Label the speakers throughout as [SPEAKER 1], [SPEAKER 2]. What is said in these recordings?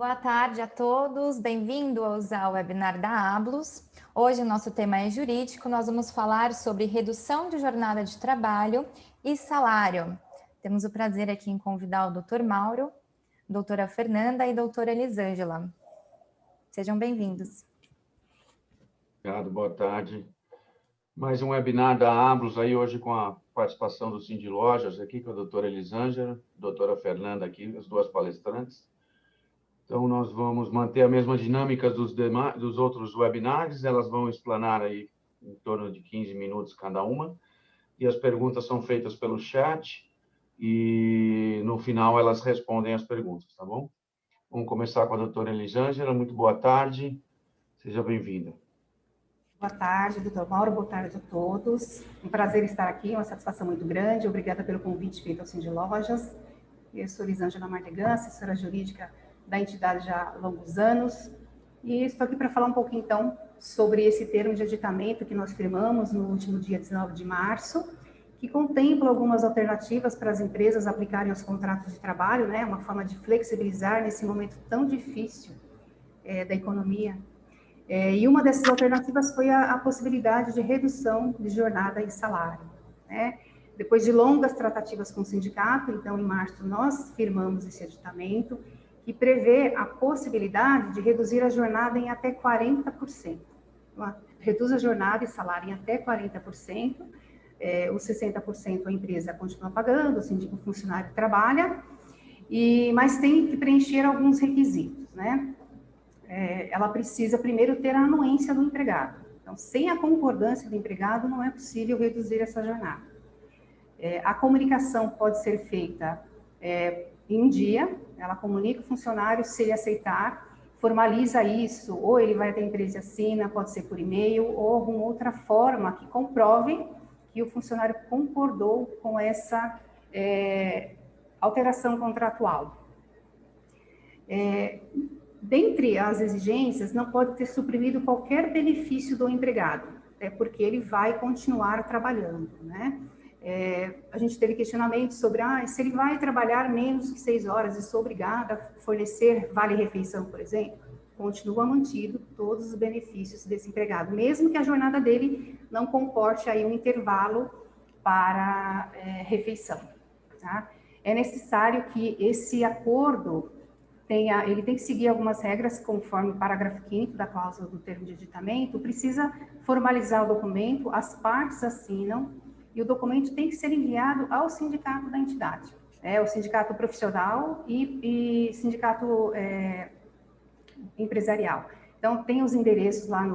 [SPEAKER 1] Boa tarde a todos, bem-vindos ao webinar da Ablus. Hoje o nosso tema é jurídico, nós vamos falar sobre redução de jornada de trabalho e salário. Temos o prazer aqui em convidar o Dr. Mauro, doutora Fernanda e doutora Elisângela. Sejam bem-vindos.
[SPEAKER 2] Obrigado, boa tarde. Mais um webinar da Ablus, aí hoje com a participação do Cindy Lojas, aqui com a doutora Elisângela, doutora Fernanda aqui, as duas palestrantes. Então, nós vamos manter a mesma dinâmica dos outros webinars, elas vão explanar aí em torno de 15 minutos cada uma, e as perguntas são feitas pelo chat, e no final elas respondem as perguntas, tá bom? Vamos começar com a doutora Elisângela, muito boa tarde, seja bem-vinda.
[SPEAKER 3] Boa tarde, doutor Mauro, boa tarde a todos. Um prazer estar aqui, uma satisfação muito grande. Obrigada pelo convite feito ao Cindy Lojas. Eu sou Elisângela Mardegan, assessora jurídica da entidade já há longos anos. E estou aqui para falar um pouquinho, então, sobre esse termo de aditamento que nós firmamos no último dia 19 de março, que contempla algumas alternativas para as empresas aplicarem os contratos de trabalho, né? Uma forma de flexibilizar nesse momento tão difícil da economia. E uma dessas alternativas foi a possibilidade de redução de jornada e salário, né? Depois de longas tratativas com o sindicato, então, em março, nós firmamos esse aditamento, que prevê a possibilidade de reduzir a jornada em até 40%. Reduz a jornada e salário em até 40%, os 60% a empresa continua pagando, o funcionário trabalha, mas tem que preencher alguns requisitos, né? Ela precisa primeiro ter a anuência do empregado. Então, sem a concordância do empregado, não é possível reduzir essa jornada. A comunicação pode ser feita em um dia, ela comunica o funcionário, se ele aceitar, formaliza isso, ou ele vai até a empresa e assina, pode ser por e-mail, ou alguma outra forma que comprove que o funcionário concordou com essa alteração contratual. Dentre as exigências, não pode ter suprimido qualquer benefício do empregado, porque ele vai continuar trabalhando, né? A gente teve questionamentos sobre se ele vai trabalhar menos que 6 horas e sou obrigada a fornecer vale-refeição, por exemplo, continua mantido todos os benefícios desse empregado, mesmo que a jornada dele não comporte aí um intervalo para refeição, tá? É necessário que esse acordo ele tem que seguir algumas regras, conforme o parágrafo 5º da cláusula do termo de aditamento, precisa formalizar o documento, as partes assinam, e o documento tem que ser enviado ao sindicato da entidade, o sindicato profissional e sindicato empresarial. Então, tem os endereços lá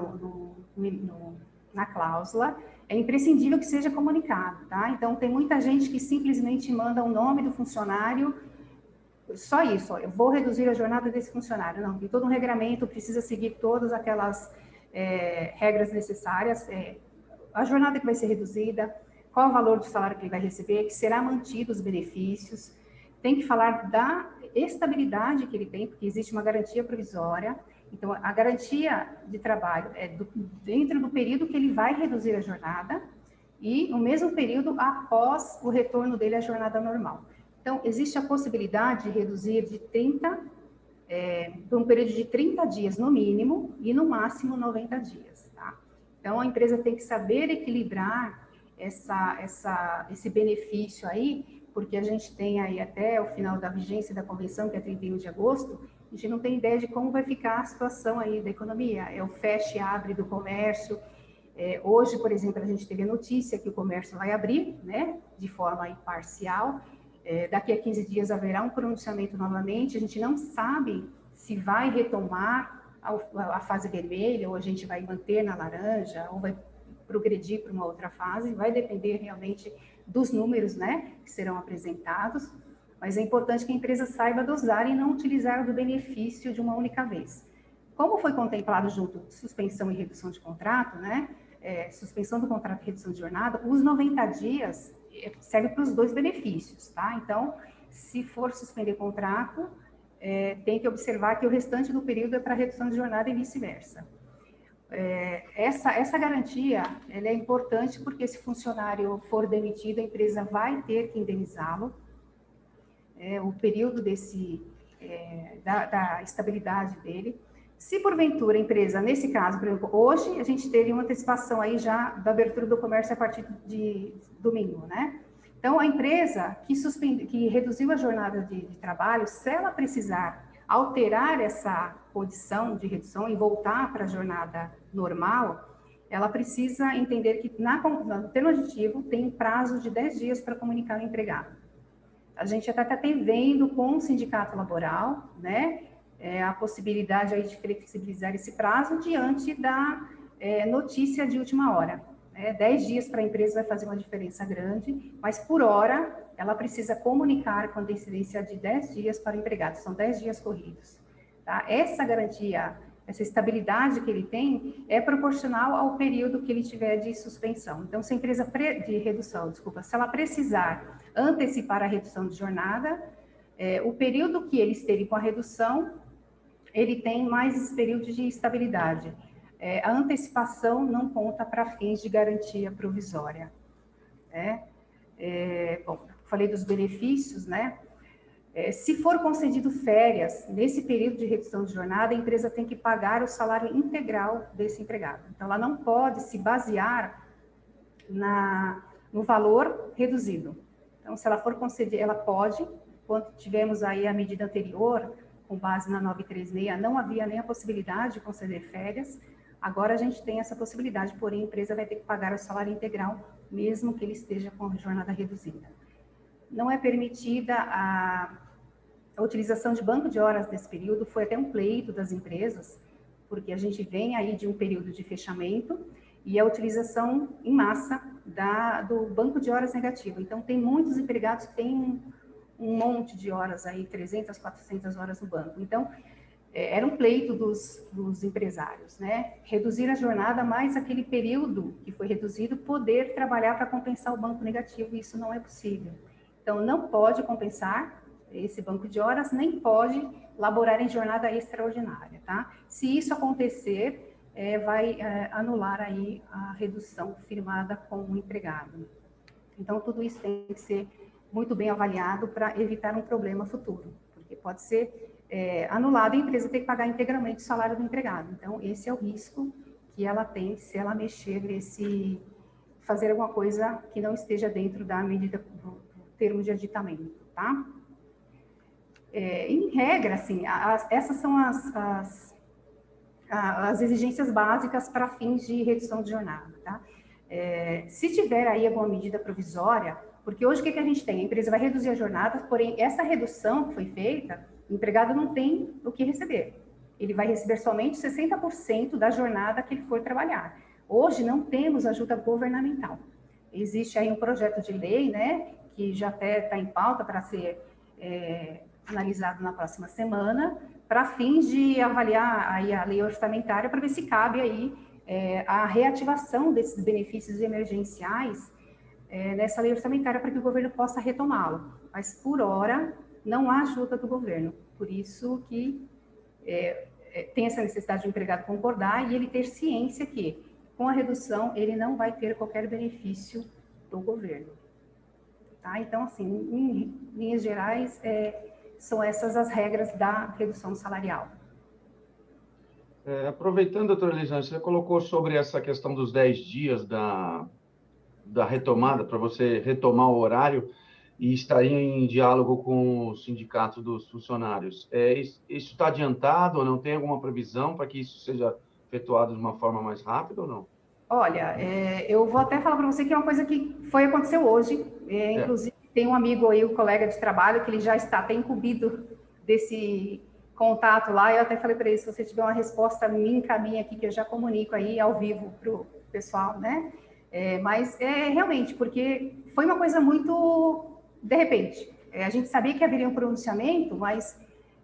[SPEAKER 3] na cláusula, é imprescindível que seja comunicado, tá? Então, tem muita gente que simplesmente manda o nome do funcionário, só isso, eu vou reduzir a jornada desse funcionário. Não, tem todo um regramento, precisa seguir todas aquelas regras necessárias, a jornada que vai ser reduzida, qual o valor do salário que ele vai receber, que será mantido os benefícios, tem que falar da estabilidade que ele tem, porque existe uma garantia provisória. Então, a garantia de trabalho é dentro do período que ele vai reduzir a jornada e no mesmo período após o retorno dele à jornada normal. Então, existe a possibilidade de reduzir de 30, por um período de 30 dias no mínimo e no máximo 90 dias. Tá? Então, a empresa tem que saber equilibrar esse benefício aí, porque a gente tem aí até o final da vigência da convenção, que é 31 de agosto, a gente não tem ideia de como vai ficar a situação aí da economia, o fecha e abre do comércio. Hoje, por exemplo, a gente teve a notícia que o comércio vai abrir, né, de forma aí parcial. Daqui a 15 dias haverá um pronunciamento novamente, a gente não sabe se vai retomar a fase vermelha, ou a gente vai manter na laranja, ou vai progredir para uma outra fase, vai depender realmente dos números, né, que serão apresentados, mas é importante que a empresa saiba dosar e não utilizar do benefício de uma única vez. Como foi contemplado junto suspensão e redução de contrato, né, suspensão do contrato e redução de jornada, os 90 dias serve para os dois benefícios, tá? Então, se for suspender o contrato, tem que observar que o restante do período é para redução de jornada e vice-versa. Essa garantia, ela é importante porque se o funcionário for demitido, a empresa vai ter que indenizá-lo. O período da estabilidade dele. Se porventura a empresa, nesse caso, por exemplo, hoje a gente teve uma antecipação aí já da abertura do comércio a partir de domingo, né? Então, a empresa que reduziu a jornada de trabalho, se ela precisar alterar essa condição de redução e voltar para a jornada normal, ela precisa entender que no termo aditivo tem um prazo de 10 dias para comunicar ao empregado. A gente até está vendo com o sindicato laboral, né, a possibilidade aí de flexibilizar esse prazo diante da notícia de última hora. 10 dias para a empresa vai fazer uma diferença grande, mas por hora ela precisa comunicar com antecedência de 10 dias para o empregado, são 10 dias corridos. Tá? Essa garantia, essa estabilidade que ele tem é proporcional ao período que ele tiver de suspensão. Então, se a empresa de redução, se ela precisar antecipar a redução de jornada, o período que ele esteve com a redução, ele tem mais esse período de estabilidade. A antecipação não conta para fins de garantia provisória. Bom, falei dos benefícios, né? Se for concedido férias, nesse período de redução de jornada, a empresa tem que pagar o salário integral desse empregado. Então, ela não pode se basear no valor reduzido. Então, se ela for conceder, ela pode, quando tivemos aí a medida anterior, com base na 936, não havia nem a possibilidade de conceder férias. Agora a gente tem essa possibilidade, porém a empresa vai ter que pagar o salário integral, mesmo que ele esteja com a jornada reduzida. Não é permitida a utilização de banco de horas nesse período, foi até um pleito das empresas, porque a gente vem aí de um período de fechamento e a utilização em massa do banco de horas negativo. Então, tem muitos empregados que têm um monte de horas aí, 300, 400 horas no banco. Então, era um pleito dos empresários, né? Reduzir a jornada, mais aquele período que foi reduzido, poder trabalhar para compensar o banco negativo, e isso não é possível. Então, não pode compensar esse banco de horas, nem pode laborar em jornada extraordinária, tá? Se isso acontecer, vai anular aí a redução firmada com o empregado. Então, tudo isso tem que ser muito bem avaliado para evitar um problema futuro, porque pode ser anulado e a empresa tem que pagar integralmente o salário do empregado. Então, esse é o risco que ela tem se ela mexer fazer alguma coisa que não esteja dentro da medida do termo de aditamento, tá? Em regra, assim, essas são as exigências básicas para fins de redução de jornada, tá? Se tiver aí alguma medida provisória, porque hoje o que a gente tem? A empresa vai reduzir a jornada, porém essa redução que foi feita, o empregado não tem o que receber. Ele vai receber somente 60% da jornada que ele for trabalhar. Hoje não temos ajuda governamental. Existe aí um projeto de lei, né, que já até está em pauta para ser analisado na próxima semana, para fins de avaliar aí a lei orçamentária, para ver se cabe aí a reativação desses benefícios emergenciais nessa lei orçamentária, para que o governo possa retomá-lo. Mas, por hora, não há ajuda do governo. Por isso que tem essa necessidade de o empregado concordar e ele ter ciência que, com a redução, ele não vai ter qualquer benefício do governo. Tá? Então, assim, em linhas gerais, são essas as regras da redução salarial.
[SPEAKER 2] Aproveitando, doutora Elisângela, você colocou sobre essa questão dos 10 dias da retomada, para você retomar o horário e estaria em diálogo com o sindicato dos funcionários. Isso está adiantado ou não? Tem alguma previsão para que isso seja efetuado de uma forma mais rápida ou não?
[SPEAKER 3] Olha, eu vou até falar para você que é uma coisa que aconteceu hoje. Inclusive, tem um amigo aí, um colega de trabalho, que ele já está até incumbido desse contato lá. Eu até falei para ele, se você tiver uma resposta, me encaminha aqui, que eu já comunico aí ao vivo para o pessoal, né? Mas realmente, porque foi uma coisa muito de repente. A gente sabia que haveria um pronunciamento, mas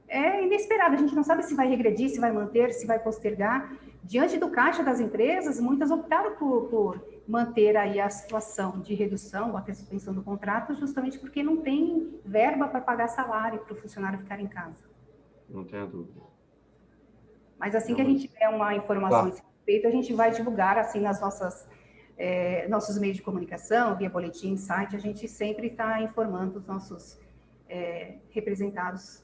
[SPEAKER 3] é inesperado. A gente não sabe se vai regredir, se vai manter, se vai postergar. Diante do caixa das empresas, muitas optaram por manter aí a situação de redução ou até suspensão do contrato, justamente porque não tem verba para pagar salário para o funcionário ficar em casa.
[SPEAKER 2] Não tenho dúvida.
[SPEAKER 3] Mas assim que a gente tiver uma informação a esse respeito, a gente vai divulgar assim nas nossos meios de comunicação, via boletim, site, a gente sempre está informando os nossos representados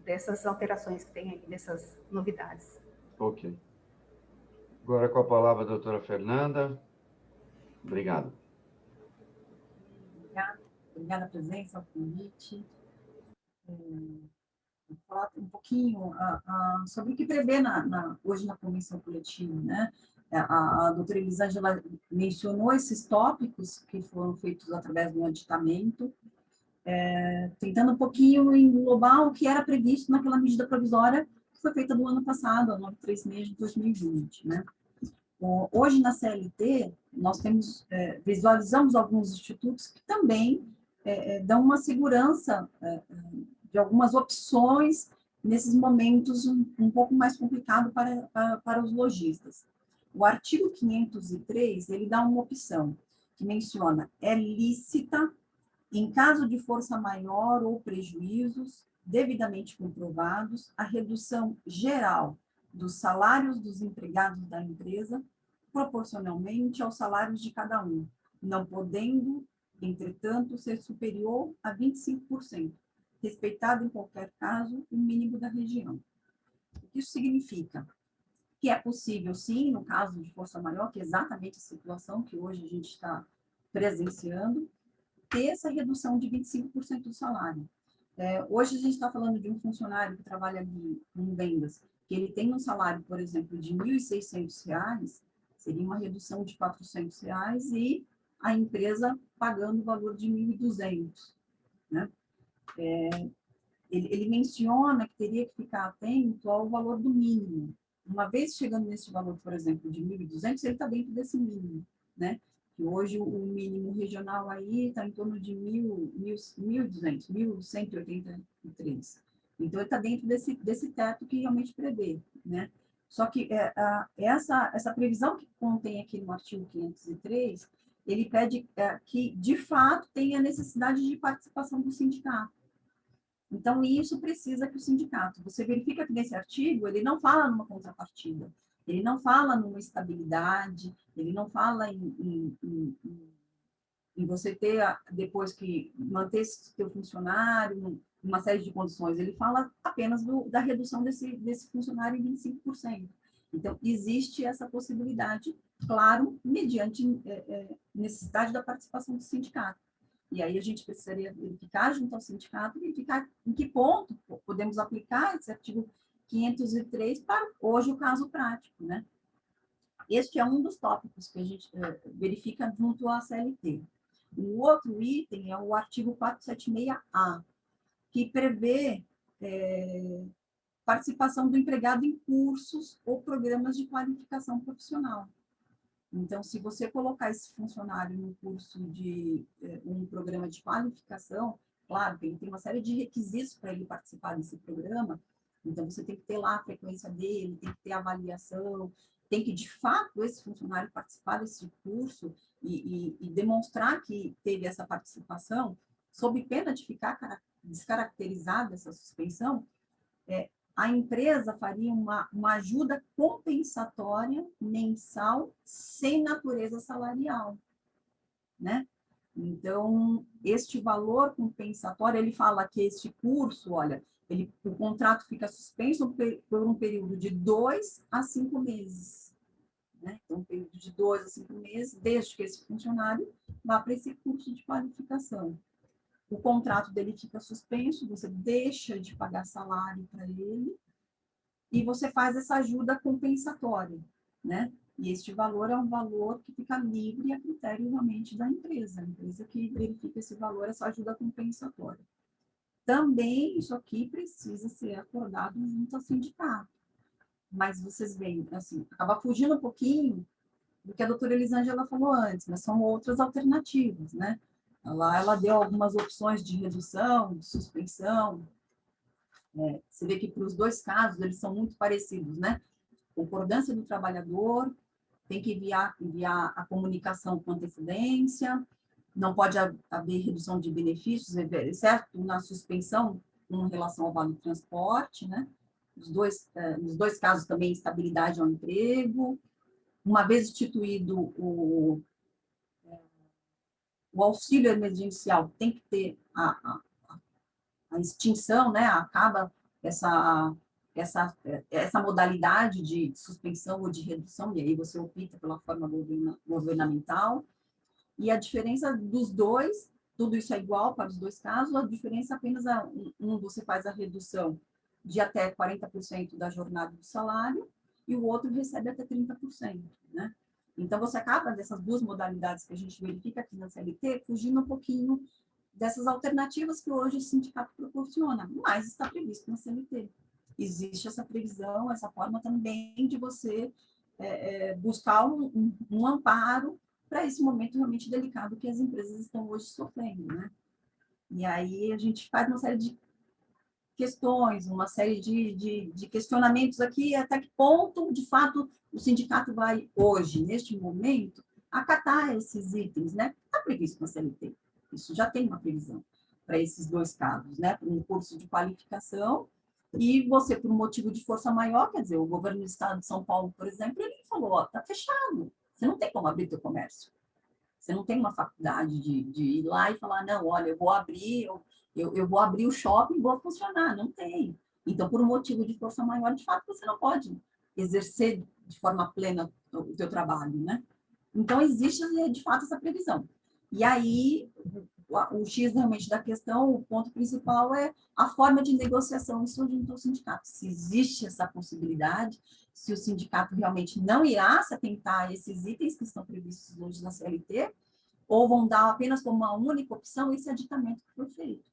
[SPEAKER 3] dessas alterações que tem aí, dessas novidades.
[SPEAKER 2] Ok. Agora com a palavra a doutora Fernanda. Obrigado.
[SPEAKER 4] Obrigada a presença, ao convite. Vou falar um pouquinho sobre o que prevê hoje na convenção coletiva, né? A doutora Elisângela mencionou esses tópicos que foram feitos através do aditamento, tentando um pouquinho englobar o que era previsto naquela medida provisória que foi feita no ano passado, a 936 de 2020, né? Hoje, na CLT, nós visualizamos alguns institutos que também dão uma segurança de algumas opções nesses momentos um pouco mais complicados para os lojistas. O artigo 503, ele dá uma opção que menciona: é lícita, em caso de força maior ou prejuízos devidamente comprovados, a redução geral dos salários dos empregados da empresa, proporcionalmente aos salários de cada um, não podendo, entretanto, ser superior a 25%, respeitado em qualquer caso o mínimo da região. O que isso significa? Que é possível, sim, no caso de força maior, que é exatamente a situação que hoje a gente está presenciando, ter essa redução de 25% do salário. Hoje a gente está falando de um funcionário que trabalha ali em vendas, que ele tem um salário, por exemplo, de R$ 1.600, seria uma redução de R$ 400, e a empresa pagando o valor de R$ 1.200, né? Ele menciona que teria que ficar atento ao valor do mínimo. Uma vez chegando nesse valor, por exemplo, de 1.200, ele está dentro desse mínimo, né? Que hoje o mínimo regional aí está em torno de 1.200, 1.183. Então, ele está dentro desse teto que realmente prevê, né? Só que essa previsão que contém aqui no artigo 503, ele pede que, de fato, tenha necessidade de participação do sindicato. Então, isso precisa que o sindicato... Você verifica que nesse artigo, ele não fala numa contrapartida, ele não fala numa estabilidade, ele não fala em você ter, depois que manter esse seu funcionário, uma série de condições, ele fala apenas da redução desse funcionário em 25%. Então, existe essa possibilidade, claro, mediante necessidade da participação do sindicato. E aí a gente precisaria verificar junto ao sindicato, verificar em que ponto podemos aplicar esse artigo 503 para hoje o caso prático, né? Este é um dos tópicos que a gente verifica junto à CLT. O outro item é o artigo 476-A, que prevê participação do empregado em cursos ou programas de qualificação profissional. Então, se você colocar esse funcionário no curso de um programa de qualificação, claro que ele tem uma série de requisitos para ele participar desse programa, então você tem que ter lá a frequência dele, tem que ter a avaliação, tem que, de fato, esse funcionário participar desse curso e demonstrar que teve essa participação, sob pena de ficar descaracterizada essa suspensão, a empresa faria uma ajuda compensatória mensal sem natureza salarial, né? Então, este valor compensatório, ele fala que este curso, olha, o contrato fica suspenso por um período de 2 a 5 meses, né? Então, um período de 2 a 5 meses, desde que esse funcionário vá para esse curso de qualificação. O contrato dele fica suspenso, você deixa de pagar salário para ele e você faz essa ajuda compensatória, né? E este valor é um valor que fica livre a critério realmente da empresa, a empresa que verifica esse valor, essa ajuda compensatória. Também isso aqui precisa ser acordado junto ao sindicato. Mas vocês veem, assim, acaba fugindo um pouquinho do que a doutora Elisângela falou antes, mas são outras alternativas, né? Ela deu algumas opções de redução, de suspensão. Você vê que para os dois casos, eles são muito parecidos, né? Concordância do trabalhador, tem que enviar a comunicação com antecedência, não pode haver redução de benefícios, exceto na suspensão com relação ao vale transporte, né? Nos dois casos também, estabilidade ao emprego. Uma vez instituído o auxílio emergencial, tem que ter a extinção, né? Acaba essa modalidade de suspensão ou de redução, e aí você opta pela forma governamental, e a diferença dos dois, tudo isso é igual para os dois casos, a diferença é apenas você faz a redução de até 40% da jornada do salário, e o outro recebe até 30%, né? Então, você acaba dessas duas modalidades que a gente verifica aqui na CLT, fugindo um pouquinho dessas alternativas que hoje o sindicato proporciona, mas está previsto na CLT. Existe essa previsão, essa forma também de você buscar um amparo para esse momento realmente delicado que as empresas estão hoje sofrendo, né? E aí a gente faz uma série de questões, uma série de questionamentos aqui, até que ponto, de fato, o sindicato vai hoje, neste momento, acatar esses itens, né? Está previsto na CLT. Isso já tem uma previsão para esses dois casos, né? Para um curso de qualificação e você, por um motivo de força maior, quer dizer, o governo do estado de São Paulo, por exemplo, ele falou, ó, tá fechado, você não tem como abrir teu comércio. Você não tem uma faculdade de ir lá e falar, não, olha, eu vou abrir o shopping e vou funcionar. Não tem. Então, por um motivo de força maior, de fato, você não pode exercer de forma plena o teu trabalho, né? Então, existe, de fato, essa previsão. E aí, o X realmente da questão, o ponto principal é a forma de negociação isso junto ao sindicato. Se existe essa possibilidade, se o sindicato realmente não irá se atentar a esses itens que estão previstos hoje na CLT, ou vão dar apenas como uma única opção esse aditamento que foi feito,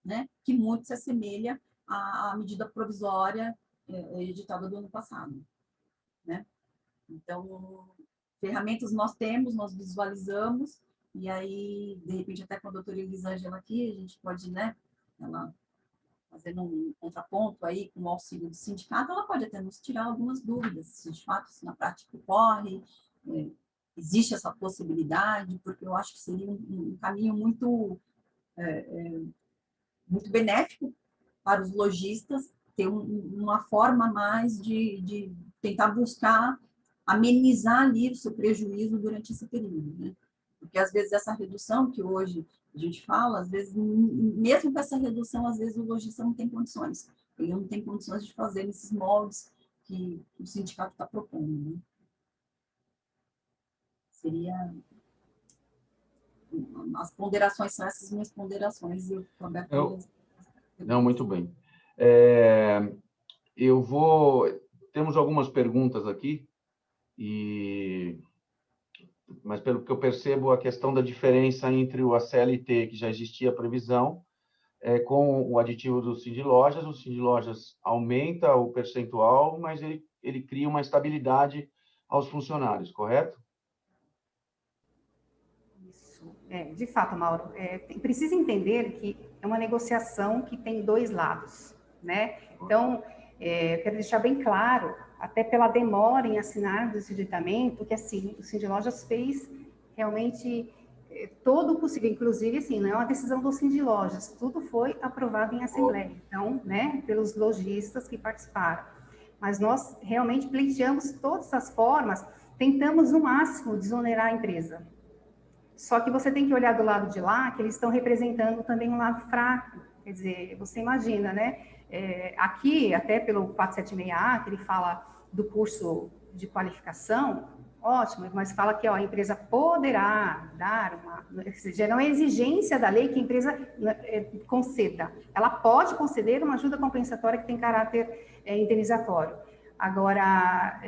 [SPEAKER 4] né? Que muito se assemelha à medida provisória editada do ano passado, né? Então, ferramentas nós temos, nós visualizamos, e aí, de repente, até com a doutora Elisângela aqui, a gente pode, né, ela fazendo um contraponto aí com o auxílio do sindicato, ela pode até nos tirar algumas dúvidas, se de fato isso na prática ocorre, existe essa possibilidade, porque eu acho que seria um caminho muito, muito benéfico para os lojistas, ter uma forma mais de tentar buscar amenizar ali o seu prejuízo durante esse período, né? Porque, às vezes, essa redução que hoje a gente fala, às vezes, mesmo com essa redução, às vezes o lojista não tem condições. Ele não tem condições de fazer nesses moldes que o sindicato está propondo, né? Seria... As ponderações são essas minhas ponderações. Eu estou aberto a...
[SPEAKER 2] Não, muito bem. Temos algumas perguntas aqui, mas pelo que eu percebo, a questão da diferença entre a CLT, que já existia a previsão, com o aditivo do Sindlojas, o Sindlojas aumenta o percentual, mas ele cria uma estabilidade aos funcionários, correto?
[SPEAKER 3] Isso. De fato, Mauro, precisa entender que é uma negociação que tem dois lados, né? Então, eu quero deixar bem claro, até pela demora em assinar esse aditamento, que assim, o Sindlojas fez realmente todo o possível, inclusive assim, não é uma decisão do Sindlojas, tudo foi aprovado em assembleia, então, né, pelos lojistas que participaram. Mas nós realmente pleiteamos todas as formas, tentamos no máximo desonerar a empresa. Só que você tem que olhar do lado de lá, que eles estão representando também um lado fraco. Quer dizer, você imagina, né? Aqui, até pelo 476A, que ele fala do curso de qualificação, ótimo, mas fala que ó, a empresa poderá dar uma... Ou seja, não é exigência da lei que a empresa conceda. Ela pode conceder uma ajuda compensatória que tem caráter indenizatório. Agora,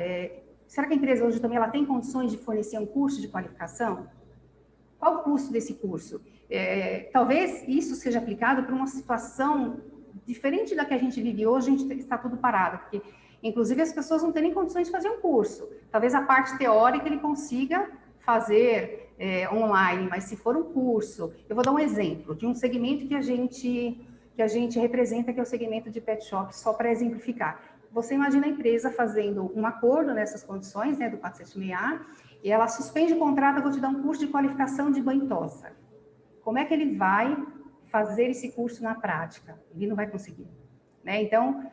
[SPEAKER 3] será que a empresa hoje também ela tem condições de fornecer um curso de qualificação? Qual o custo desse curso? Talvez isso seja aplicado para uma situação diferente da que a gente vive hoje, a gente está tudo parado, porque, inclusive, as pessoas não têm nem condições de fazer um curso. Talvez a parte teórica ele consiga fazer online, mas se for um curso... Eu vou dar um exemplo de um segmento que a gente representa, que é o segmento de pet shop, só para exemplificar. Você imagina a empresa fazendo um acordo nessas condições, né, do 476A, e ela suspende o contrato, eu vou te dar um curso de qualificação de banho-tosa. Como é que ele vai fazer esse curso na prática? Ele não vai conseguir, né? Então,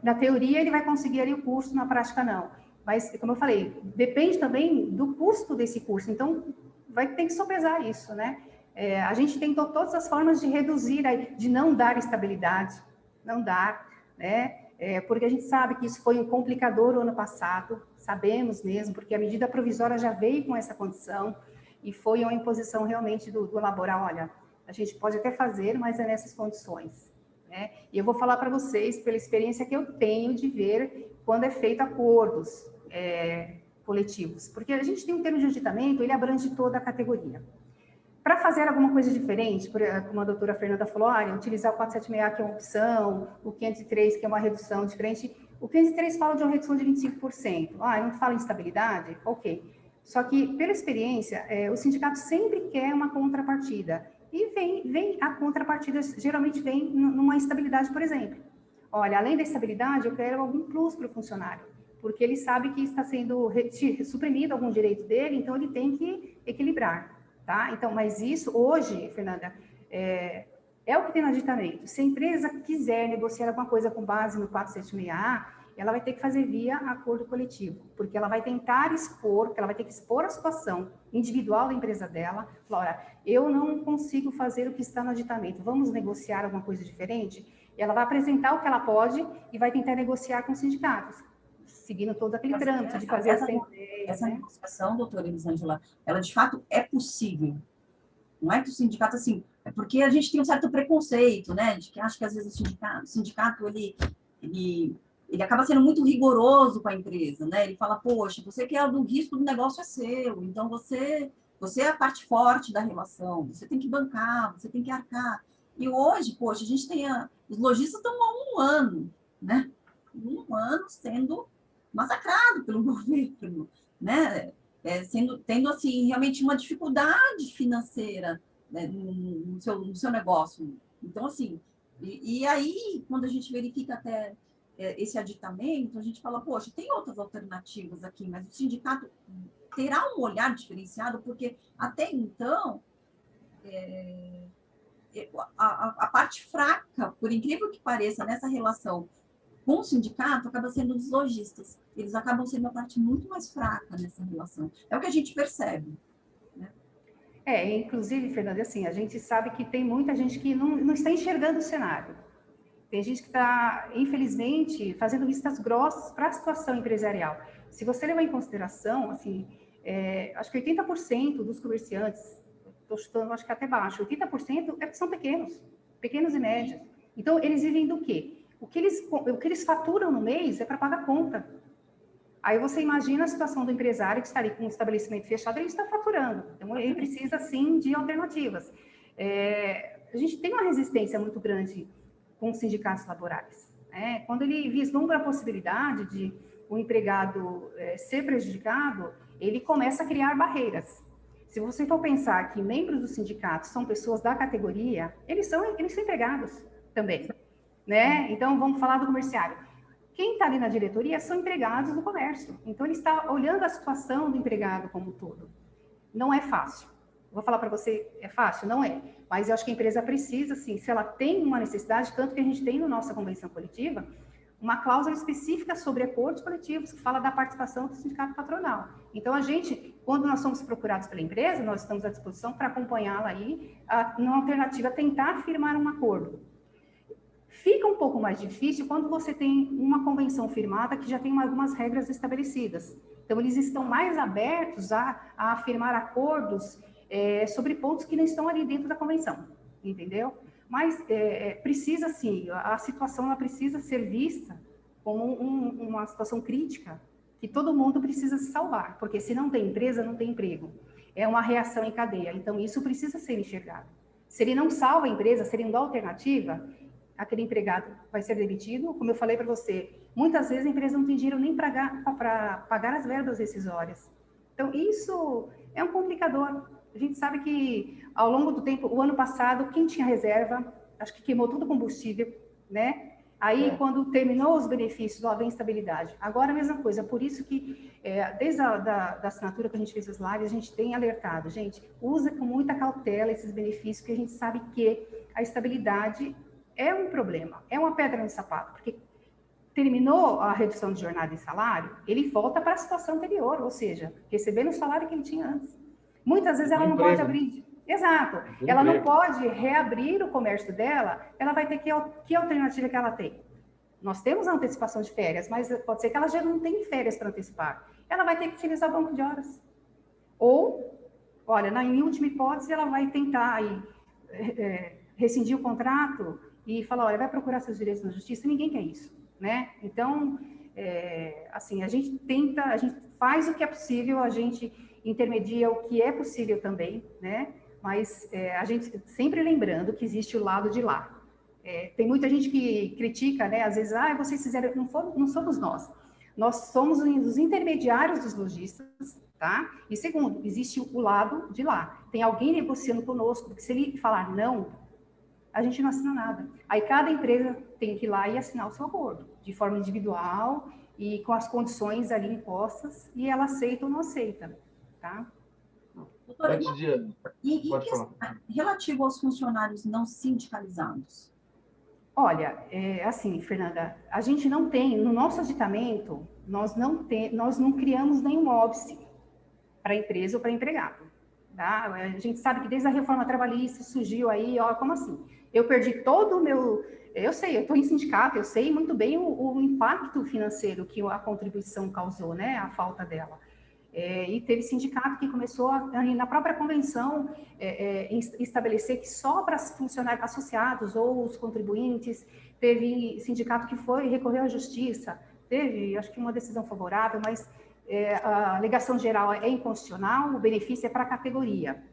[SPEAKER 3] na teoria ele vai conseguir ali o curso, na prática não. Mas, como eu falei, depende também do custo desse curso. Então, vai ter que sopesar isso, né? A gente tentou todas as formas de reduzir, de não dar estabilidade. não dá, né? Porque a gente sabe que isso foi um complicador o ano passado, sabemos mesmo, porque a medida provisória já veio com essa condição e foi uma imposição realmente do laboral, olha, a gente pode até fazer, mas é nessas condições, né? E eu vou falar para vocês, pela experiência que eu tenho de ver quando é feito acordos coletivos, porque a gente tem um termo de aditamento, ele abrange toda a categoria. Para fazer alguma coisa diferente, como a doutora Fernanda falou, olha, utilizar o 476, que é uma opção, o 503, que é uma redução diferente. O 503 fala de uma redução de 25%. Não fala em estabilidade? Ok. Só que, pela experiência, o sindicato sempre quer uma contrapartida. E vem a contrapartida, geralmente vem numa estabilidade, por exemplo. Olha, além da estabilidade, eu quero algum plus para o funcionário, porque ele sabe que está sendo suprimido algum direito dele, então ele tem que equilibrar. Tá? Então, mas isso hoje, Fernanda, é o que tem no aditamento. Se a empresa quiser negociar alguma coisa com base no 476A, ela vai ter que fazer via acordo coletivo, porque ela vai tentar expor, porque ela vai ter que expor a situação individual da empresa dela, falar, olha, eu não consigo fazer o que está no aditamento, vamos negociar alguma coisa diferente? E ela vai apresentar o que ela pode e vai tentar negociar com os sindicatos, seguindo todo aquele trâmite de fazer
[SPEAKER 4] essa negociação, doutora Elisângela, ela de fato é possível. Não é que o sindicato, assim, é porque a gente tem um certo preconceito, né, de que acha que às vezes o sindicato ele acaba sendo muito rigoroso com a empresa, né, ele fala, poxa, você que é o risco do negócio é seu, então você é a parte forte da relação, você tem que bancar, você tem que arcar. E hoje, poxa, a gente tem os lojistas estão há 1 ano, né, 1 ano sendo massacrado pelo governo, né? Tendo assim realmente uma dificuldade financeira, né, no seu negócio. Então assim, e aí quando a gente verifica até esse aditamento, a gente fala, poxa, tem outras alternativas aqui, mas o sindicato terá um olhar diferenciado, porque até então a parte fraca, por incrível que pareça, nessa relação com o sindicato, acaba sendo os lojistas. Eles acabam sendo a parte muito mais fraca nessa relação. É o que a gente percebe. Né?
[SPEAKER 3] Inclusive, Fernanda, assim, a gente sabe que tem muita gente que não está enxergando o cenário. Tem gente que está, infelizmente, fazendo vistas grossas para a situação empresarial. Se você levar em consideração, assim, acho que 80% dos comerciantes, estou chutando, acho que até baixo, 80% são pequenos e médios. Então, eles vivem do quê? O que eles faturam no mês é para pagar conta. Aí você imagina a situação do empresário que está ali com um estabelecimento fechado, ele está faturando. Então, ele precisa, sim, de alternativas. A gente tem uma resistência muito grande com os sindicatos laborais. Né? Quando ele vislumbra a possibilidade de o empregado ser prejudicado, ele começa a criar barreiras. Se você for pensar que membros do sindicato são pessoas da categoria, eles são empregados também. Né? Então, vamos falar do comerciário. Quem está ali na diretoria são empregados do comércio. Então, ele está olhando a situação do empregado como um todo. Não é fácil. Vou falar para você, é fácil? Não é. Mas eu acho que a empresa precisa, sim, se ela tem uma necessidade, tanto que a gente tem na nossa convenção coletiva, uma cláusula específica sobre acordos coletivos, que fala da participação do sindicato patronal. Então, a gente, quando nós somos procurados pela empresa, nós estamos à disposição para acompanhá-la aí, numa alternativa, tentar firmar um acordo. Fica um pouco mais difícil quando você tem uma convenção firmada que já tem algumas regras estabelecidas. Então, eles estão mais abertos a firmar acordos sobre pontos que não estão ali dentro da convenção, entendeu? Mas precisa, sim, a situação ela precisa ser vista como uma situação crítica, que todo mundo precisa se salvar, porque se não tem empresa, não tem emprego. É uma reação em cadeia, então isso precisa ser enxergado. Se ele não salva a empresa, se ele não dá alternativa, aquele empregado vai ser demitido. Como eu falei para você, muitas vezes a empresa não tem dinheiro nem para pagar as verbas rescisórias. Então, isso é um complicador. A gente sabe que, ao longo do tempo, o ano passado, quem tinha reserva, acho que queimou todo o combustível, né? Aí, quando terminou os benefícios, ó, vem estabilidade. Agora, a mesma coisa. Por isso que, desde da assinatura que a gente fez as lives, a gente tem alertado. Gente, usa com muita cautela esses benefícios, que a gente sabe que a estabilidade é um problema, é uma pedra no sapato, porque terminou a redução de jornada e salário, ele volta para a situação anterior, ou seja, recebendo o salário que ele tinha antes. Muitas vezes ela não pode abrir, Exato. Ela não pode reabrir o comércio dela, ela vai ter que alternativa que ela tem? Nós temos a antecipação de férias, mas pode ser que ela já não tenha férias para antecipar. Ela vai ter que utilizar banco de horas. Ou, olha, em última hipótese, ela vai tentar aí, rescindir o contrato e falar, olha, vai procurar seus direitos na justiça. Ninguém quer isso, né? Então, assim, a gente faz o que é possível, a gente intermedia o que é possível também, né? Mas a gente sempre lembrando que existe o lado de lá. Tem muita gente que critica, né? Às vezes, vocês fizeram, não somos nós. Nós somos os intermediários dos lojistas, tá? E segundo, existe o lado de lá. Tem alguém negociando conosco, porque se ele falar não, a gente não assina nada. Aí cada empresa tem que ir lá e assinar o seu acordo, de forma individual e com as condições ali impostas, e ela aceita ou não aceita, tá?
[SPEAKER 4] Doutora,
[SPEAKER 2] pode falar.
[SPEAKER 4] Relativo aos funcionários não sindicalizados?
[SPEAKER 3] Olha, assim, Fernanda, a gente não tem, no nosso aditamento, nós não criamos nenhum óbice para empresa ou para empregado. Tá? A gente sabe que desde a reforma trabalhista surgiu aí, como assim? Eu perdi todo o meu... Eu sei, eu estou em sindicato, eu sei muito bem o impacto financeiro que a contribuição causou, né? A falta dela. E teve sindicato que começou, na própria convenção, estabelecer que só para funcionários associados ou os contribuintes, teve sindicato que recorreu à justiça, teve, acho que uma decisão favorável, mas a alegação geral é inconstitucional, o benefício é para a categoria.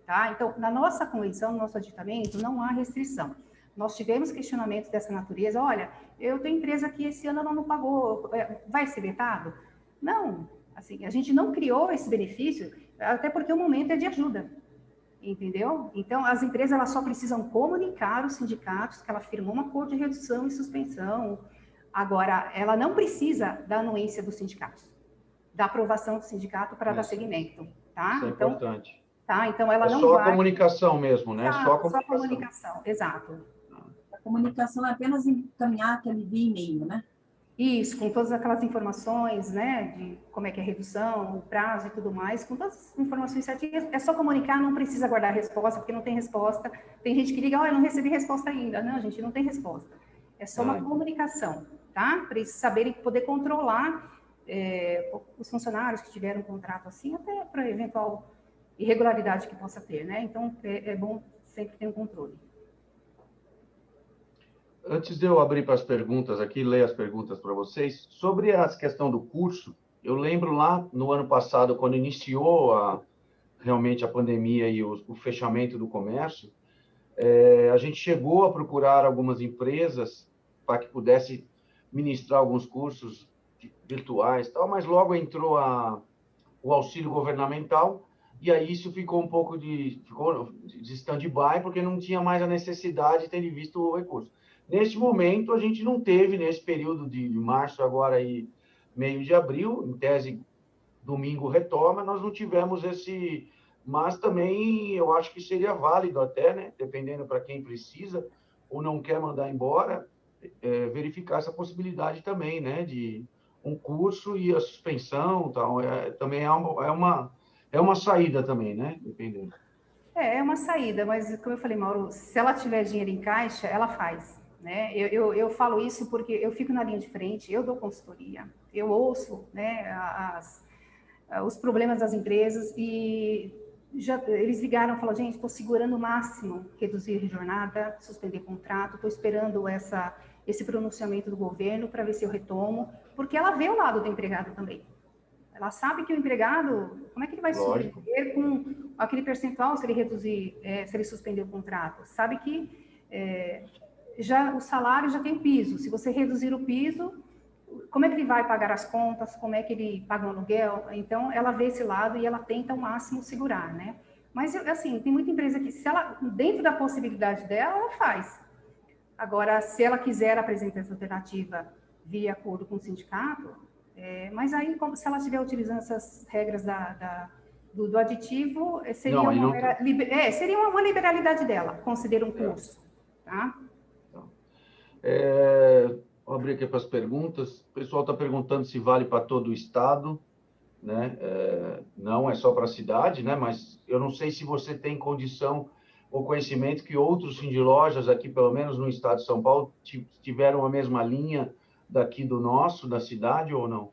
[SPEAKER 3] Tá? Então, na nossa convenção, no nosso aditamento, não há restrição. Nós tivemos questionamentos dessa natureza, olha, eu tenho empresa que esse ano não pagou, vai ser vetado? Não. Assim, a gente não criou esse benefício, até porque o momento é de ajuda, entendeu? Então, as empresas elas só precisam comunicar os sindicatos que ela firmou um acordo de redução e suspensão. Agora, ela não precisa da anuência dos sindicatos, da aprovação do sindicato para dar seguimento, tá?
[SPEAKER 2] Isso é importante.
[SPEAKER 3] Tá? Então, ela não
[SPEAKER 2] só
[SPEAKER 3] vai...
[SPEAKER 2] a comunicação mesmo, né?
[SPEAKER 3] Exato, só a comunicação, exato.
[SPEAKER 4] A comunicação é apenas encaminhar aquele via e-mail, né?
[SPEAKER 3] Isso, com todas aquelas informações, né, de como é que é a redução, o prazo e tudo mais, com todas as informações certinhas, é só comunicar, não precisa guardar resposta, porque não tem resposta. Tem gente que liga, eu não recebi resposta ainda. Não, gente, não tem resposta. É só uma comunicação, tá? Para eles saberem poder controlar os funcionários que tiveram um contrato assim, até para eventual irregularidade que possa ter, né? Então, é bom sempre ter um controle.
[SPEAKER 2] Antes de eu abrir para as perguntas aqui, ler as perguntas para vocês, sobre a questão do curso, eu lembro lá no ano passado, quando iniciou realmente a pandemia e o fechamento do comércio, a gente chegou a procurar algumas empresas para que pudesse ministrar alguns cursos virtuais, tal, mas logo entrou o auxílio governamental e aí isso ficou um pouco de stand-by, porque não tinha mais a necessidade, tendo visto o recurso. Neste momento, a gente não teve, nesse período de março, agora e meio de abril, em tese, domingo retoma, nós não tivemos esse... Mas também eu acho que seria válido até, né? Dependendo para quem precisa ou não quer mandar embora, verificar essa possibilidade também, né? De um curso e a suspensão, tal, também é uma saída também, né? Dependendo.
[SPEAKER 3] É uma saída, mas como eu falei, Mauro, se ela tiver dinheiro em caixa, ela faz. Né? Eu falo isso porque eu fico na linha de frente, eu dou consultoria, eu ouço, né, os problemas das empresas e eles ligaram e falaram, gente, estou segurando o máximo, reduzir jornada, suspender contrato, estou esperando esse pronunciamento do governo para ver se eu retomo, porque ela vê o lado do empregado também. Ela sabe que o empregado, como é que ele vai sobreviver com aquele percentual se ele reduzir, se ele suspender o contrato? Sabe que já o salário já tem o piso. Se você reduzir o piso, como é que ele vai pagar as contas? Como é que ele paga o aluguel? Então, ela vê esse lado e ela tenta ao máximo segurar, né? Mas, assim, tem muita empresa que, se ela, dentro da possibilidade dela, ela faz. Agora, se ela quiser apresentar essa alternativa via acordo com o sindicato, mas aí, se ela estiver utilizando essas regras do aditivo, seria uma liberalidade dela, considera um curso, tá?
[SPEAKER 2] Vou abrir aqui para as perguntas. O pessoal está perguntando se vale para todo o estado. né? Não é só para a cidade, né? Mas eu não sei se você tem condição ou conhecimento que outros Sindlojas aqui, pelo menos no estado de São Paulo, tiveram a mesma linha daqui do nosso, da cidade, ou não?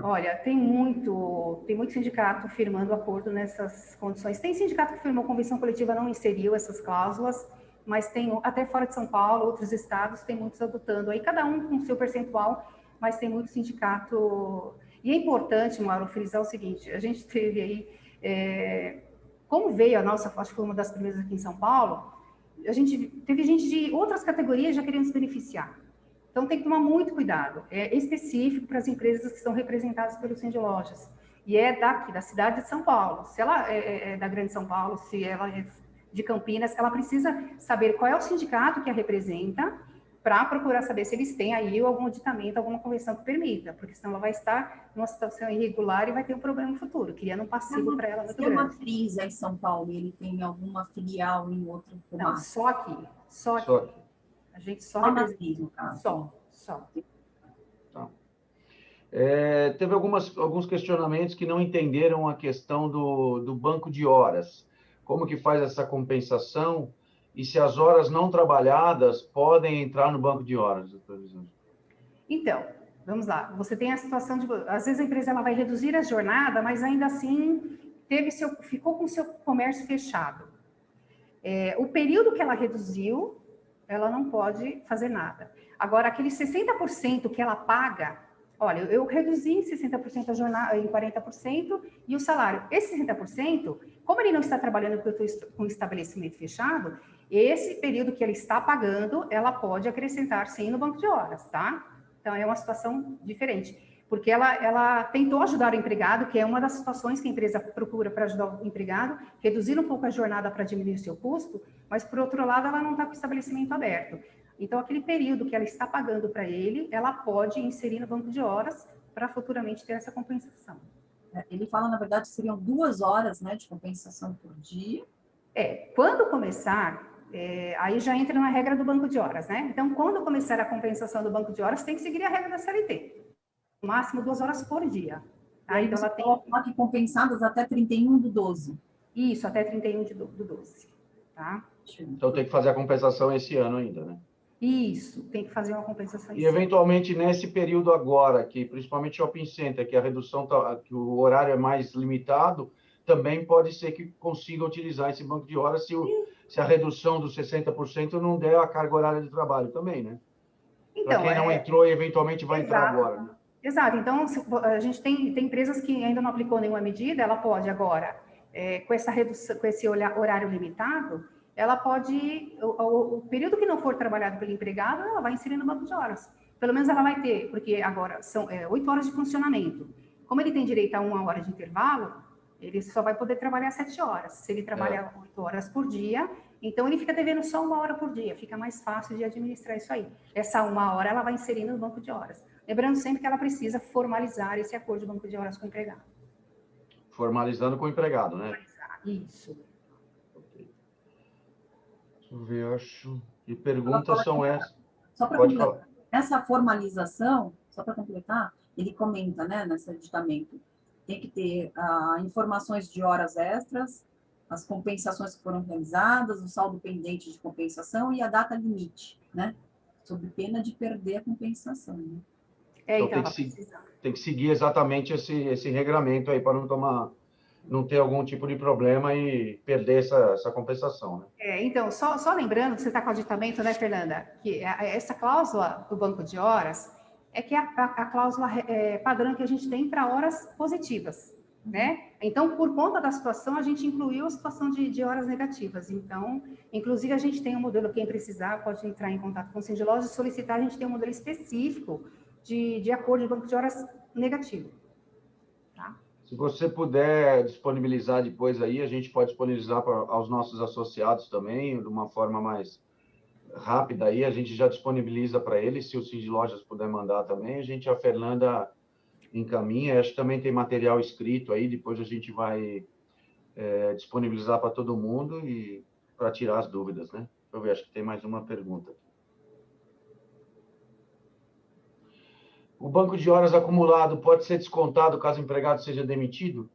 [SPEAKER 3] Olha, tem muito sindicato firmando acordo nessas condições. Tem sindicato que firmou convenção coletiva, não inseriu essas cláusulas, mas tem, até fora de São Paulo, outros estados, tem muitos adotando. Aí cada um com seu percentual, mas tem muito sindicato. E é importante, Mauro, frisar o seguinte, a gente teve aí, como veio a nossa, acho que foi uma das primeiras aqui em São Paulo, a gente teve gente de outras categorias já querendo se beneficiar. Então, tem que tomar muito cuidado. É específico para as empresas que são representadas pelo Sindlojas. E é daqui, da cidade de São Paulo. Se ela é da Grande São Paulo, se ela é de Campinas, ela precisa saber qual é o sindicato que a representa para procurar saber se eles têm aí algum aditamento, alguma convenção que permita, porque senão ela vai estar numa situação irregular e vai ter um problema no futuro, criando um passivo para ela muito grande.
[SPEAKER 4] Se a matriz é em São Paulo, ele tem alguma filial em outro
[SPEAKER 3] Não, só aqui. Só aqui.
[SPEAKER 2] Só aqui.
[SPEAKER 3] A gente só
[SPEAKER 4] matriz, no caso.
[SPEAKER 3] Só.
[SPEAKER 2] Tá. Teve alguns questionamentos que não entenderam a questão do banco de horas. Como que faz essa compensação e se as horas não trabalhadas podem entrar no banco de horas, doutor Elisângela?
[SPEAKER 3] Então, vamos lá. Você tem a situação de... Às vezes a empresa ela vai reduzir a jornada, mas ainda assim ficou com o seu comércio fechado. O período que ela reduziu, ela não pode fazer nada. Agora, aqueles 60% que ela paga, olha, eu reduzi em 60% a jornada, em 40% e o salário. Esse 60%, como ele não está trabalhando porque eu estou com o estabelecimento fechado, esse período que ele está pagando, ela pode acrescentar sim no banco de horas, tá? Então, é uma situação diferente. Porque ela tentou ajudar o empregado, que é uma das situações que a empresa procura para ajudar o empregado, reduzir um pouco a jornada para diminuir o seu custo, mas, por outro lado, ela não está com o estabelecimento aberto. Então, aquele período que ela está pagando para ele, ela pode inserir no banco de horas para futuramente ter essa compensação.
[SPEAKER 4] Ele fala, na verdade, seriam 2 horas, né, de compensação por dia.
[SPEAKER 3] Quando começar, aí já entra na regra do banco de horas, né? Então, quando começar a compensação do banco de horas, tem que seguir a regra da CLT. No máximo 2 horas por dia.
[SPEAKER 4] Tá? Então, ela tem que compensadas até 31/12.
[SPEAKER 3] Isso, até 31/12. Tá?
[SPEAKER 2] Então tem que fazer a compensação esse ano ainda, né?
[SPEAKER 3] Isso, tem que fazer uma compensação.
[SPEAKER 2] E eventualmente nesse período agora, que principalmente shopping center, que a redução, que o horário é mais limitado, também pode ser que consiga utilizar esse banco de horas se a redução dos 60% não der a carga horária de trabalho também, né? Então, para quem não entrou e eventualmente vai entrar agora, né?
[SPEAKER 3] Exato. Então, a gente tem empresas que ainda não aplicou nenhuma medida, ela pode agora, com essa redução, com esse horário limitado, ela pode, o período que não for trabalhado pelo empregado, ela vai inserir no banco de horas. Pelo menos ela vai ter, porque agora são 8 horas de funcionamento. Como ele tem direito a 1 hora de intervalo, ele só vai poder trabalhar 7 horas. Se ele trabalhar 8 horas por dia, então ele fica devendo só 1 hora por dia. Fica mais fácil de administrar isso aí. Essa 1 hora ela vai inserir no banco de horas. Lembrando sempre que ela precisa formalizar esse acordo de banco de horas com o empregado.
[SPEAKER 2] Formalizando com o empregado, né?
[SPEAKER 3] Isso.
[SPEAKER 2] Deixa eu ver, acho. Que perguntas são essas?
[SPEAKER 4] Só para completar, essa formalização, só para completar, ele comenta, né, nesse editamento, tem que ter informações de horas extras, as compensações que foram realizadas, o saldo pendente de compensação e a data limite, né? Sob pena de perder a compensação, né?
[SPEAKER 2] Então tem que seguir exatamente esse regramento aí para não ter algum tipo de problema e perder essa compensação, né?
[SPEAKER 3] Então, só lembrando que você está com o aditamento, né, Fernanda, que essa cláusula do banco de horas é que a cláusula padrão que a gente tem para horas positivas, né? Então, por conta da situação, a gente incluiu a situação de horas negativas. Então, inclusive, a gente tem um modelo, quem precisar pode entrar em contato com o Sindlojas e solicitar, a gente tem um modelo específico de acordo de banco de horas negativo. Tá?
[SPEAKER 2] Se você puder disponibilizar depois aí, a gente pode disponibilizar aos nossos associados também, de uma forma mais rápida aí, a gente já disponibiliza para eles, se o Sindlojas puder mandar também, a Fernanda encaminha, acho que também tem material escrito aí, depois a gente vai disponibilizar para todo mundo e para tirar as dúvidas, né? Deixa eu ver, acho que tem mais uma pergunta. o banco de horas acumulado pode ser descontado caso o empregado seja demitido?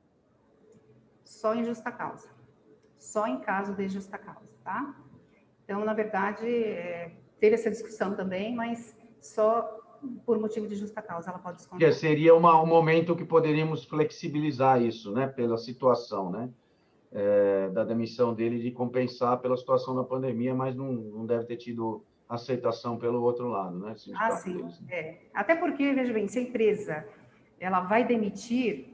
[SPEAKER 3] Só em justa causa. Só em caso de justa causa, tá? Então, na verdade, teve essa discussão também, mas só por motivo de justa causa ela pode descontar.
[SPEAKER 2] Que seria um momento que poderíamos flexibilizar isso, né? Pela situação, né? Da demissão dele, de compensar pela situação da pandemia, mas não deve ter tido aceitação pelo outro lado, né?
[SPEAKER 3] Sim. Né? Até porque, veja bem, se a empresa ela vai demitir,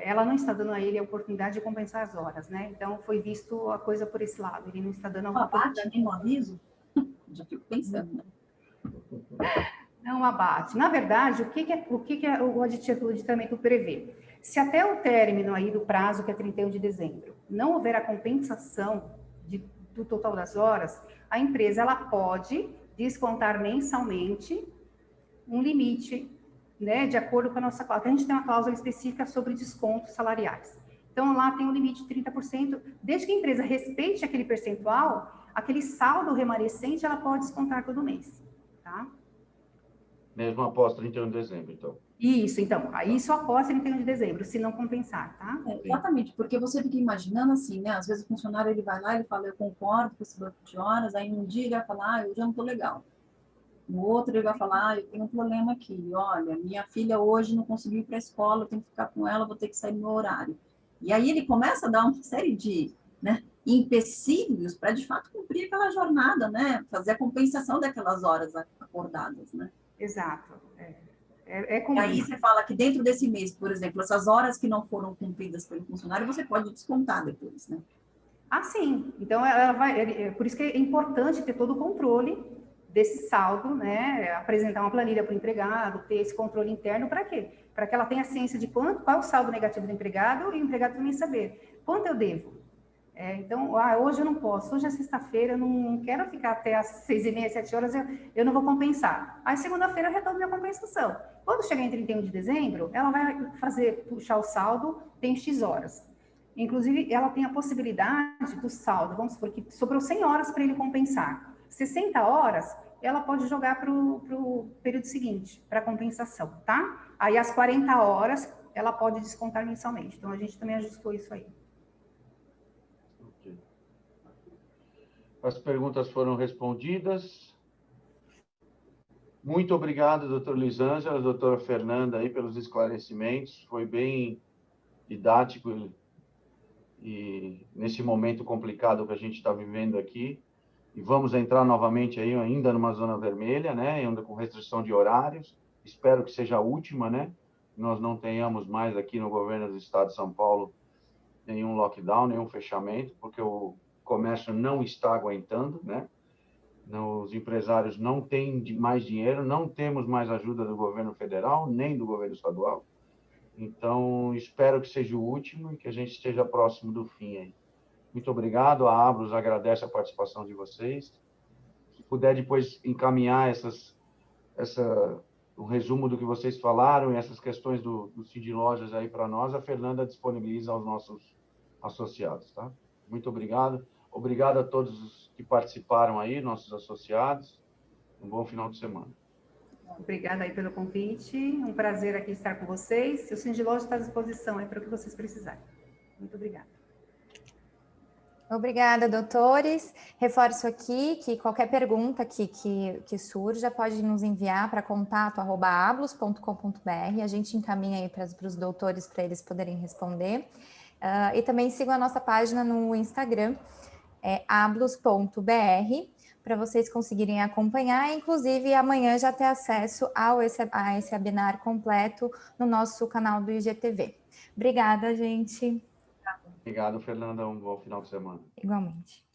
[SPEAKER 3] ela não está dando a ele a oportunidade de compensar as horas, né? Então, foi visto a coisa por esse lado. Ele não está dando a
[SPEAKER 4] oportunidade. Abate no aviso? Já fico pensando, né?
[SPEAKER 3] Não abate. Na verdade, o que o aditamento prevê? Se até o término aí do prazo, que é 31 de dezembro, não houver a compensação do total das horas, a empresa ela pode descontar mensalmente um limite, né, de acordo com a nossa cláusula. A gente tem uma cláusula específica sobre descontos salariais. Então, lá tem um limite de 30%. Desde que a empresa respeite aquele percentual, aquele saldo remanescente, ela pode descontar todo mês, tá?
[SPEAKER 2] Mesmo após 31 de dezembro, então.
[SPEAKER 3] Isso, então. Isso após 31 de dezembro, se não compensar, tá?
[SPEAKER 4] Exatamente, porque você fica imaginando assim, né? Às vezes o funcionário, ele vai lá, ele fala, eu concordo com esse banco de horas, aí um dia ele vai falar, eu já não tô legal. No outro ele vai falar, eu tenho um problema aqui, olha, minha filha hoje não conseguiu ir para a escola, eu tenho que ficar com ela, vou ter que sair no meu horário. E aí ele começa a dar uma série de, né, empecilhos para, de fato, cumprir aquela jornada, né? Fazer a compensação daquelas horas acordadas, né?
[SPEAKER 3] Exato.
[SPEAKER 4] E aí você fala que dentro desse mês, por exemplo, essas horas que não foram cumpridas pelo funcionário, você pode descontar depois, né?
[SPEAKER 3] Ah, sim. Então, ela vai... Por isso que é importante ter todo o controle desse saldo, né? Apresentar uma planilha para o empregado, ter esse controle interno, para quê? Para que ela tenha ciência de qual é o saldo negativo do empregado e o empregado também saber quanto eu devo. Então, hoje eu não posso, hoje é sexta-feira, eu não quero ficar até às 6h30, 7 horas, eu não vou compensar. Aí, segunda-feira, eu retomo minha compensação. Quando chegar em 31 de dezembro, ela vai puxar o saldo, tem X horas. Inclusive, ela tem a possibilidade do saldo, vamos supor que sobrou 100 horas para ele compensar. 60 horas, ela pode jogar para o período seguinte, para compensação, tá? Aí, as 40 horas, ela pode descontar mensalmente. Então, a gente também ajustou isso aí.
[SPEAKER 2] As perguntas foram respondidas. Muito obrigado, doutor Lisângela, doutora Fernanda, aí, pelos esclarecimentos. Foi bem didático e nesse momento complicado que a gente está vivendo aqui. E vamos entrar novamente aí, ainda numa zona vermelha, né? Ainda com restrição de horários. Espero que seja a última, né? Nós não tenhamos mais aqui no governo do estado de São Paulo nenhum lockdown, nenhum fechamento, porque o comércio não está aguentando, né? Os empresários não têm mais dinheiro, não temos mais ajuda do governo federal, nem do governo estadual. Então, espero que seja o último e que a gente esteja próximo do fim aí. Muito obrigado. A Ablos agradece a participação de vocês. Se puder depois encaminhar o resumo do que vocês falaram e essas questões do Cindy Lojas aí para nós, a Fernanda disponibiliza aos nossos associados, tá? Muito obrigado. Obrigado a todos os que participaram aí, nossos associados. Um bom final de semana.
[SPEAKER 3] Obrigada aí pelo convite. Um prazer aqui estar com vocês. O Cindy Lojas está à disposição aí para o que vocês precisarem. Muito obrigada.
[SPEAKER 1] Obrigada, doutores. Reforço aqui que qualquer pergunta que surja pode nos enviar para contato@ablos.com.br. A gente encaminha aí para os doutores para eles poderem responder. E também sigam a nossa página no Instagram, ablos.br, para vocês conseguirem acompanhar. Inclusive, amanhã já ter acesso a esse webinar completo no nosso canal do IGTV. Obrigada, gente.
[SPEAKER 2] Obrigado, Fernanda. Um bom final de semana.
[SPEAKER 1] Igualmente.